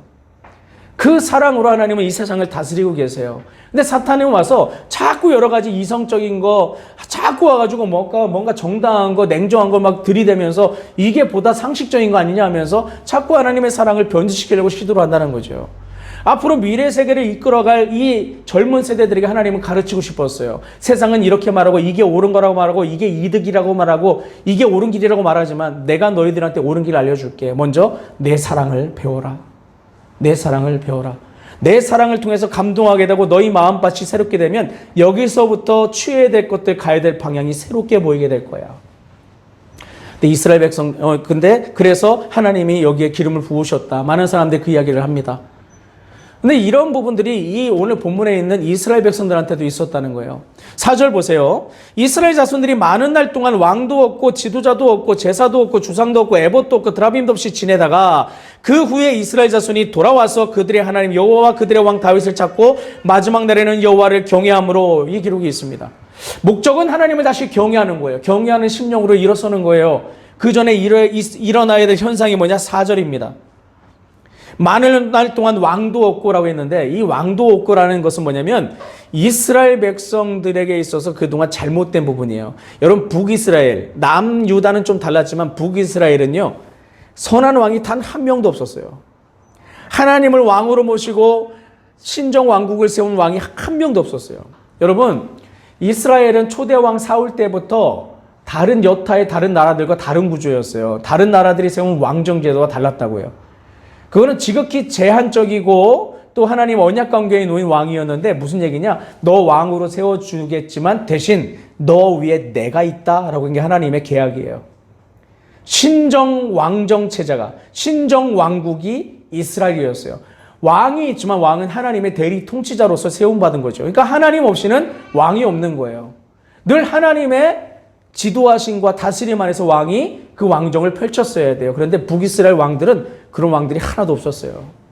그 사랑으로 하나님은 이 세상을 다스리고 계세요. 근데 사탄은 와서 자꾸 여러 가지 이성적인 거, 자꾸 와가지고 뭔가 정당한 거, 냉정한 걸 막 들이대면서 이게 보다 상식적인 거 아니냐 하면서 자꾸 하나님의 사랑을 변질시키려고 시도를 한다는 거죠. 앞으로 미래 세계를 이끌어갈 이 젊은 세대들에게 하나님은 가르치고 싶었어요. 세상은 이렇게 말하고 이게 옳은 거라고 말하고 이게 이득이라고 말하고 이게 옳은 길이라고 말하지만 내가 너희들한테 옳은 길을 알려줄게. 먼저 내 사랑을 배워라. 내 사랑을 배워라. 내 사랑을 통해서 감동하게 되고 너희 마음밭이 새롭게 되면 여기서부터 취해야 될 것들, 가야 될 방향이 새롭게 보이게 될 거야. 근데 이스라엘 백성, 그래서 하나님이 여기에 기름을 부으셨다. 많은 사람들이 그 이야기를 합니다. 근데 이런 부분들이 이 오늘 본문에 있는 이스라엘 백성들한테도 있었다는 거예요. 4절 보세요. 이스라엘 자손들이 많은 날 동안 왕도 없고 지도자도 없고 제사도 없고 주상도 없고 에봇도 없고 드라빔도 없이 지내다가 그 후에 이스라엘 자손이 돌아와서 그들의 하나님 여호와와 그들의 왕 다윗을 찾고 마지막 날에는 여호와를 경외함으로 이 기록이 있습니다. 목적은 하나님을 다시 경외하는 거예요. 경외하는 심령으로 일어서는 거예요. 그 전에 일어나야 될 현상이 뭐냐? 4절입니다. 많은 날 동안 왕도 없고라고 했는데 이 왕도 없고라는 것은 뭐냐면 이스라엘 백성들에게 있어서 그동안 잘못된 부분이에요. 여러분 북이스라엘, 남유다는 좀 달랐지만 북이스라엘은요. 선한 왕이 단 한 명도 없었어요. 하나님을 왕으로 모시고 신정 왕국을 세운 왕이 한 명도 없었어요. 여러분 이스라엘은 초대 왕 사울 때부터 다른 여타의 다른 나라들과 다른 구조였어요. 다른 나라들이 세운 왕정 제도가 달랐다고요. 그거는 지극히 제한적이고 또 하나님 언약 관계에 놓인 왕이었는데 무슨 얘기냐? 너 왕으로 세워주겠지만 대신 너 위에 내가 있다라고 한 게 하나님의 계약이에요. 신정 왕정 체제가, 신정 왕국이 이스라엘이었어요. 왕이 있지만 왕은 하나님의 대리 통치자로서 세움받은 거죠. 그러니까 하나님 없이는 왕이 없는 거예요. 늘 하나님의 지도하심과 다스림 안에서 왕이 그 왕정을 펼쳤어야 돼요. 그런데 북이스라엘 왕들은 그런 왕들이 하나도 없었어요.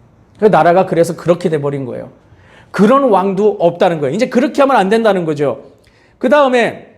나라가 그래서 그렇게 돼버린 거예요. 그런 왕도 없다는 거예요. 이제 그렇게 하면 안 된다는 거죠. 그 다음에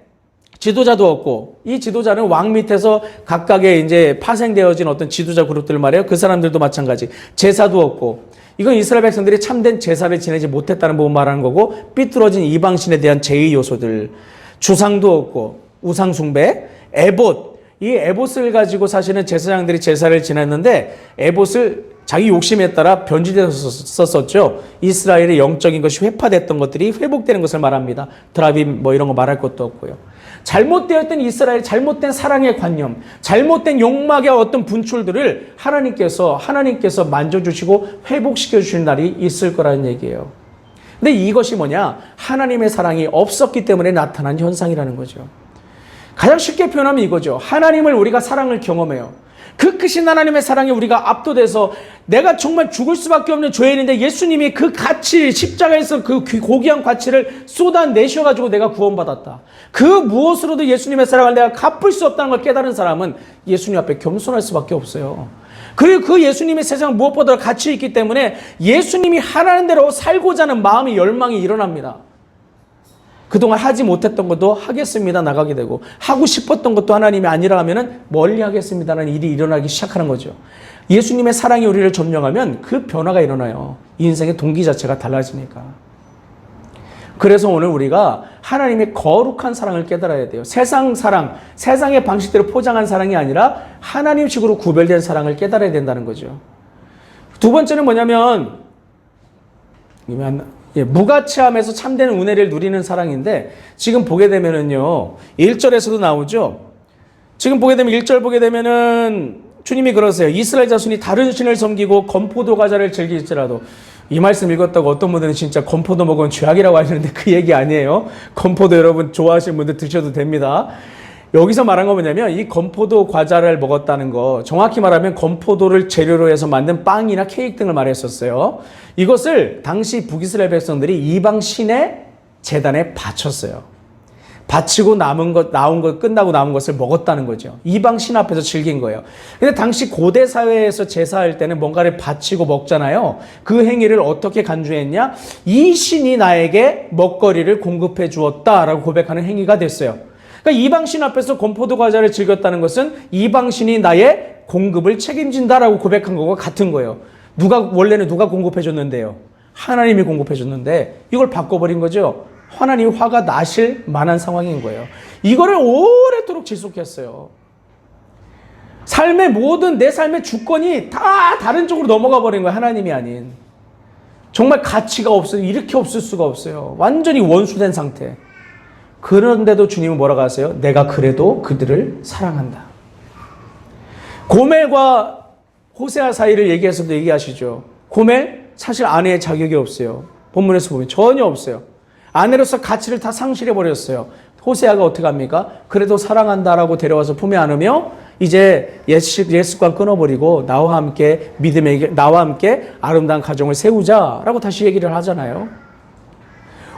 지도자도 없고, 이 지도자는 왕 밑에서 각각의 이제 파생되어진 어떤 지도자 그룹들 말이에요. 그 사람들도 마찬가지. 제사도 없고, 이건 이스라엘 백성들이 참된 제사를 지내지 못했다는 부분 말하는 거고, 삐뚤어진 이방신에 대한 제의 요소들, 주상도 없고, 우상숭배, 에봇, 이 에봇을 가지고 사실은 제사장들이 제사를 지냈는데 에봇을 자기 욕심에 따라 변질했었죠. 이스라엘의 영적인 것이 회파됐던 것들이 회복되는 것을 말합니다. 드라빔 뭐 이런 거 말할 것도 없고요. 잘못되었던 이스라엘, 잘못된 사랑의 관념, 잘못된 욕망의 어떤 분출들을 하나님께서 만져주시고 회복시켜 주시는 날이 있을 거라는 얘기예요. 근데 이것이 뭐냐? 하나님의 사랑이 없었기 때문에 나타난 현상이라는 거죠. 가장 쉽게 표현하면 이거죠. 하나님을 우리가 사랑을 경험해요. 그 크신 하나님의 사랑에 우리가 압도돼서 내가 정말 죽을 수밖에 없는 죄인인데 예수님이 그 가치, 십자가에서 그 고귀한 가치를 쏟아내셔가지고 내가 구원받았다. 그 무엇으로도 예수님의 사랑을 내가 갚을 수 없다는 걸 깨달은 사람은 예수님 앞에 겸손할 수밖에 없어요. 그리고 그 예수님이 세상 무엇보다 가치 있기 때문에 예수님이 하라는 대로 살고자 하는 마음의 열망이 일어납니다. 그동안 하지 못했던 것도 하겠습니다 나가게 되고, 하고 싶었던 것도 하나님이 아니라 하면은 멀리 하겠습니다라는 일이 일어나기 시작하는 거죠. 예수님의 사랑이 우리를 점령하면 그 변화가 일어나요. 인생의 동기 자체가 달라지니까. 그래서 오늘 우리가 하나님의 거룩한 사랑을 깨달아야 돼요. 세상 사랑, 세상의 방식대로 포장한 사랑이 아니라 하나님식으로 구별된 사랑을 깨달아야 된다는 거죠. 두 번째는 뭐냐면 무가치함에서 참된 은혜를 누리는 사랑인데, 지금 보게 되면은요, 1절에서도 나오죠. 지금 보게 되면 1절 보게 되면은 주님이 그러세요. 이스라엘 자손이 다른 신을 섬기고 건포도 과자를 즐길지라도. 이 말씀 읽었다고 어떤 분들은 진짜 건포도 먹으면 죄악이라고 하시는데 그 얘기 아니에요. 건포도 여러분 좋아하시는 분들 드셔도 됩니다. 여기서 말한 건 뭐냐면 이 건포도 과자를 먹었다는 거, 정확히 말하면 건포도를 재료로 해서 만든 빵이나 케이크 등을 말했었어요. 이것을 당시 북이스라엘 백성들이 이방 신의 제단에 바쳤어요. 바치고 끝나고 남은 것을 먹었다는 거죠. 이방 신 앞에서 즐긴 거예요. 근데 당시 고대 사회에서 제사할 때는 뭔가를 바치고 먹잖아요. 그 행위를 어떻게 간주했냐? 이 신이 나에게 먹거리를 공급해 주었다라고 고백하는 행위가 됐어요. 그러니까 이방신 앞에서 건포도 과자를 즐겼다는 것은 이방신이 나의 공급을 책임진다라고 고백한 것과 같은 거예요. 원래는 누가 공급해 줬는데요? 하나님이 공급해 줬는데 이걸 바꿔버린 거죠. 하나님 화가 나실 만한 상황인 거예요. 이거를 오래도록 지속했어요. 내 삶의 주권이 다 다른 쪽으로 넘어가 버린 거예요. 하나님이 아닌. 정말 가치가 없어요. 이렇게 없을 수가 없어요. 완전히 원수된 상태. 그런데도 주님은 뭐라고 하세요? 내가 그래도 그들을 사랑한다. 고멜과 호세아 사이를 얘기해서도 얘기하시죠. 고멜 사실 아내의 자격이 없어요. 본문에서 보면 전혀 없어요. 아내로서 가치를 다 상실해버렸어요. 호세아가 어떻게 합니까? 그래도 사랑한다라고 데려와서 품에 안으며 이제 예습관 끊어버리고 나와 함께 아름다운 가정을 세우자라고 다시 얘기를 하잖아요.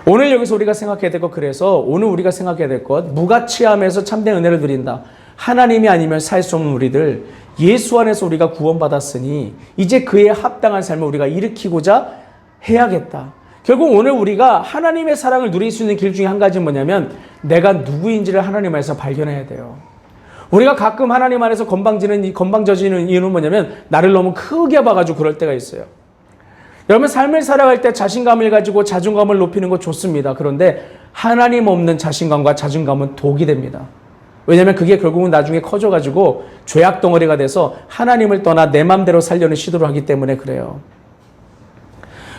오늘 여기서 우리가 생각해야 될 것, 그래서 오늘 우리가 생각해야 될 것, 무가치함에서 참된 은혜를 누린다. 하나님이 아니면 살 수 없는 우리들, 예수 안에서 우리가 구원받았으니 이제 그에 합당한 삶을 우리가 일으키고자 해야겠다. 결국 오늘 우리가 하나님의 사랑을 누릴 수 있는 길 중에 한 가지는 뭐냐면 내가 누구인지를 하나님 안에서 발견해야 돼요. 우리가 가끔 하나님 안에서 건방져지는 이유는 뭐냐면 나를 너무 크게 봐가지고 그럴 때가 있어요. 여러분, 삶을 살아갈 때 자신감을 가지고 자존감을 높이는 거 좋습니다. 그런데 하나님 없는 자신감과 자존감은 독이 됩니다. 왜냐하면 그게 결국은 나중에 커져가지고 죄악 덩어리가 돼서 하나님을 떠나 내 맘대로 살려는 시도를 하기 때문에 그래요.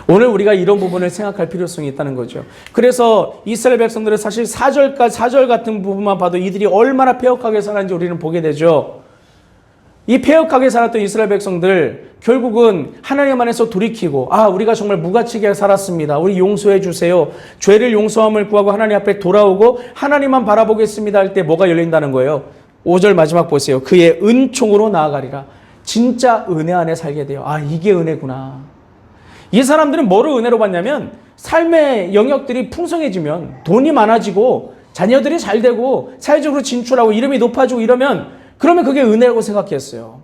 오늘 우리가 이런 부분을 생각할 필요성이 있다는 거죠. 그래서 이스라엘 백성들은 사실 4절 같은 부분만 봐도 이들이 얼마나 폐역하게 살았는지 우리는 보게 되죠. 이 패역하게 살았던 이스라엘 백성들 결국은 하나님 안에서 돌이키고 우리가 정말 무가치게 살았습니다. 우리 용서해 주세요. 죄를 용서함을 구하고 하나님 앞에 돌아오고 하나님만 바라보겠습니다 할 때 뭐가 열린다는 거예요. 5절 마지막 보세요. 그의 은총으로 나아가리라. 진짜 은혜 안에 살게 돼요. 이게 은혜구나. 이 사람들은 뭐를 은혜로 받냐면 삶의 영역들이 풍성해지면 돈이 많아지고 자녀들이 잘 되고 사회적으로 진출하고 이름이 높아지고 이러면 그러면 그게 은혜라고 생각했어요.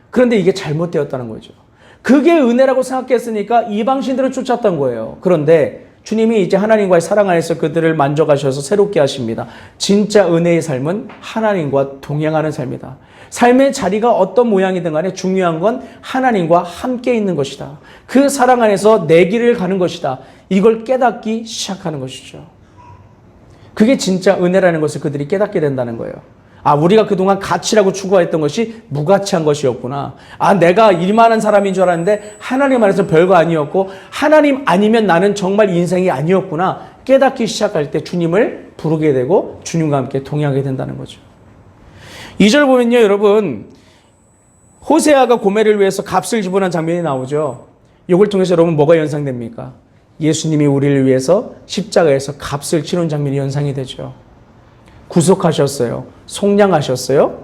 그런데 이게 잘못되었다는 거죠. 그게 은혜라고 생각했으니까 이방신들을 쫓았던 거예요. 그런데 주님이 이제 하나님과의 사랑 안에서 그들을 만져가셔서 새롭게 하십니다. 진짜 은혜의 삶은 하나님과 동행하는 삶이다. 삶의 자리가 어떤 모양이든 간에 중요한 건 하나님과 함께 있는 것이다. 그 사랑 안에서 내 길을 가는 것이다. 이걸 깨닫기 시작하는 것이죠. 그게 진짜 은혜라는 것을 그들이 깨닫게 된다는 거예요. 우리가 그동안 가치라고 추구했던 것이 무가치한 것이었구나. 내가 일만한 사람인 줄 알았는데 하나님 안에서 별거 아니었고 하나님 아니면 나는 정말 인생이 아니었구나. 깨닫기 시작할 때 주님을 부르게 되고 주님과 함께 동행하게 된다는 거죠. 2절 보면요, 여러분, 호세아가 고멜을 위해서 값을 지불한 장면이 나오죠. 이걸 통해서 여러분 뭐가 연상됩니까? 예수님이 우리를 위해서 십자가에서 값을 치른 장면이 연상이 되죠. 구속하셨어요. 속량하셨어요.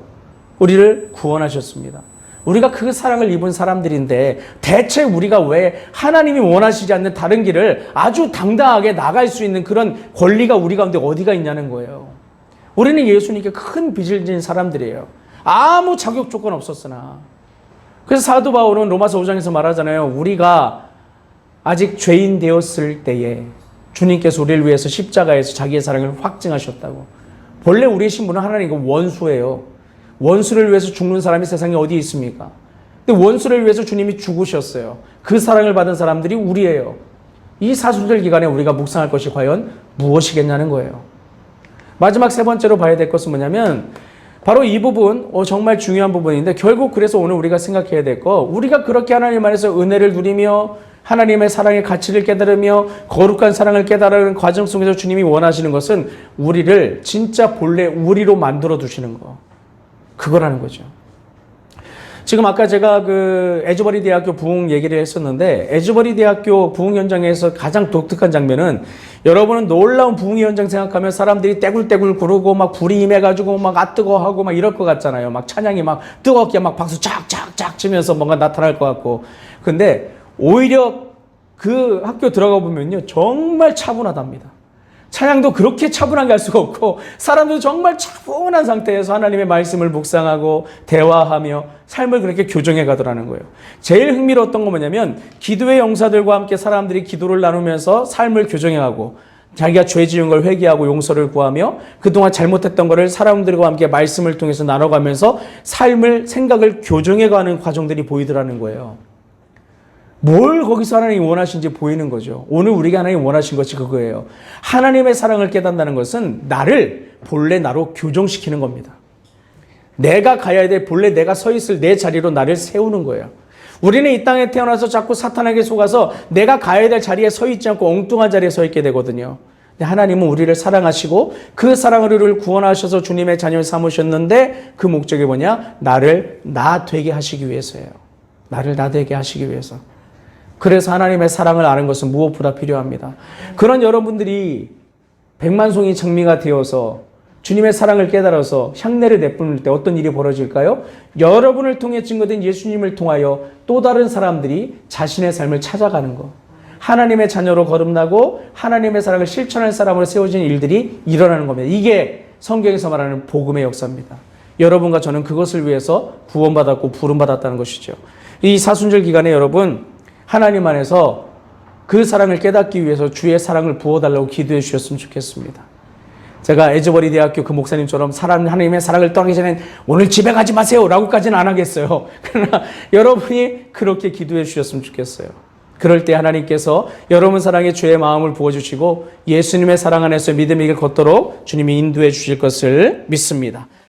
우리를 구원하셨습니다. 우리가 그 사랑을 입은 사람들인데 대체 우리가 왜 하나님이 원하시지 않는 다른 길을 아주 당당하게 나갈 수 있는 그런 권리가 우리 가운데 어디가 있냐는 거예요. 우리는 예수님께 큰 빚을 진 사람들이에요. 아무 자격 조건 없었으나. 그래서 사도 바울은 로마서 5장에서 말하잖아요. 우리가 아직 죄인 되었을 때에 주님께서 우리를 위해서 십자가에서 자기의 사랑을 확증하셨다고. 본래 우리의 신분은 하나님과 원수예요. 원수를 위해서 죽는 사람이 세상에 어디 있습니까? 근데 원수를 위해서 주님이 죽으셨어요. 그 사랑을 받은 사람들이 우리예요. 이 사순절 기간에 우리가 묵상할 것이 과연 무엇이겠냐는 거예요. 마지막 세 번째로 봐야 될 것은 뭐냐면 바로 이 부분, 정말 중요한 부분인데 결국 그래서 오늘 우리가 생각해야 될 거, 우리가 그렇게 하나님 안에서 은혜를 누리며 하나님의 사랑의 가치를 깨달으며 거룩한 사랑을 깨달은 과정 속에서 주님이 원하시는 것은 우리를 진짜 본래 우리로 만들어 두시는 거. 그거라는 거죠. 지금 아까 제가 그 에즈버리 대학교 부흥 얘기를 했었는데 에즈버리 대학교 부흥 현장에서 가장 독특한 장면은 여러분은 놀라운 부흥 현장 생각하면 사람들이 떼굴떼굴 구르고 막 불이 임해가지고 막 뜨거워하고 막 이럴 것 같잖아요. 막 찬양이 막 뜨겁게 막 박수 쫙쫙쫙 치면서 뭔가 나타날 것 같고. 근데 오히려 그 학교 들어가 보면요. 정말 차분하답니다. 찬양도 그렇게 차분하게 할 수가 없고 사람도 정말 차분한 상태에서 하나님의 말씀을 묵상하고 대화하며 삶을 그렇게 교정해 가더라는 거예요. 제일 흥미로웠던 건 뭐냐면 기도의 용사들과 함께 사람들이 기도를 나누면서 삶을 교정해 가고 자기가 죄 지은 걸 회개하고 용서를 구하며 그동안 잘못했던 거를 사람들과 함께 말씀을 통해서 나눠가면서 삶을 생각을 교정해 가는 과정들이 보이더라는 거예요. 뭘 거기서 하나님이 원하신지 보이는 거죠. 오늘 우리가 하나님 원하신 것이 그거예요. 하나님의 사랑을 깨닫는다는 것은 나를 본래 나로 교정시키는 겁니다. 내가 가야 될 본래 내가 서 있을 내 자리로 나를 세우는 거예요. 우리는 이 땅에 태어나서 자꾸 사탄에게 속아서 내가 가야 될 자리에 서 있지 않고 엉뚱한 자리에 서 있게 되거든요. 근데 하나님은 우리를 사랑하시고 그 사랑으로 우리를 구원하셔서 주님의 자녀를 삼으셨는데 그 목적이 뭐냐? 나를 나 되게 하시기 위해서예요. 나를 나 되게 하시기 위해서. 그래서 하나님의 사랑을 아는 것은 무엇보다 필요합니다. 그런 여러분들이 백만송이 장미가 되어서 주님의 사랑을 깨달아서 향내를 내뿜을 때 어떤 일이 벌어질까요? 여러분을 통해 증거된 예수님을 통하여 또 다른 사람들이 자신의 삶을 찾아가는 것. 하나님의 자녀로 거듭나고 하나님의 사랑을 실천할 사람으로 세워진 일들이 일어나는 겁니다. 이게 성경에서 말하는 복음의 역사입니다. 여러분과 저는 그것을 위해서 구원받았고 부름받았다는 것이죠. 이 사순절 기간에 여러분 하나님 안에서 그 사랑을 깨닫기 위해서 주의 사랑을 부어달라고 기도해 주셨으면 좋겠습니다. 제가 에즈버리 대학교 그 목사님처럼 하나님의 사랑을 떠나기 전에 오늘 집에 가지 마세요 라고까지는 안 하겠어요. 그러나 여러분이 그렇게 기도해 주셨으면 좋겠어요. 그럴 때 하나님께서 여러분 사랑에 주의 마음을 부어주시고 예수님의 사랑 안에서 믿음의 길 걷도록 주님이 인도해 주실 것을 믿습니다.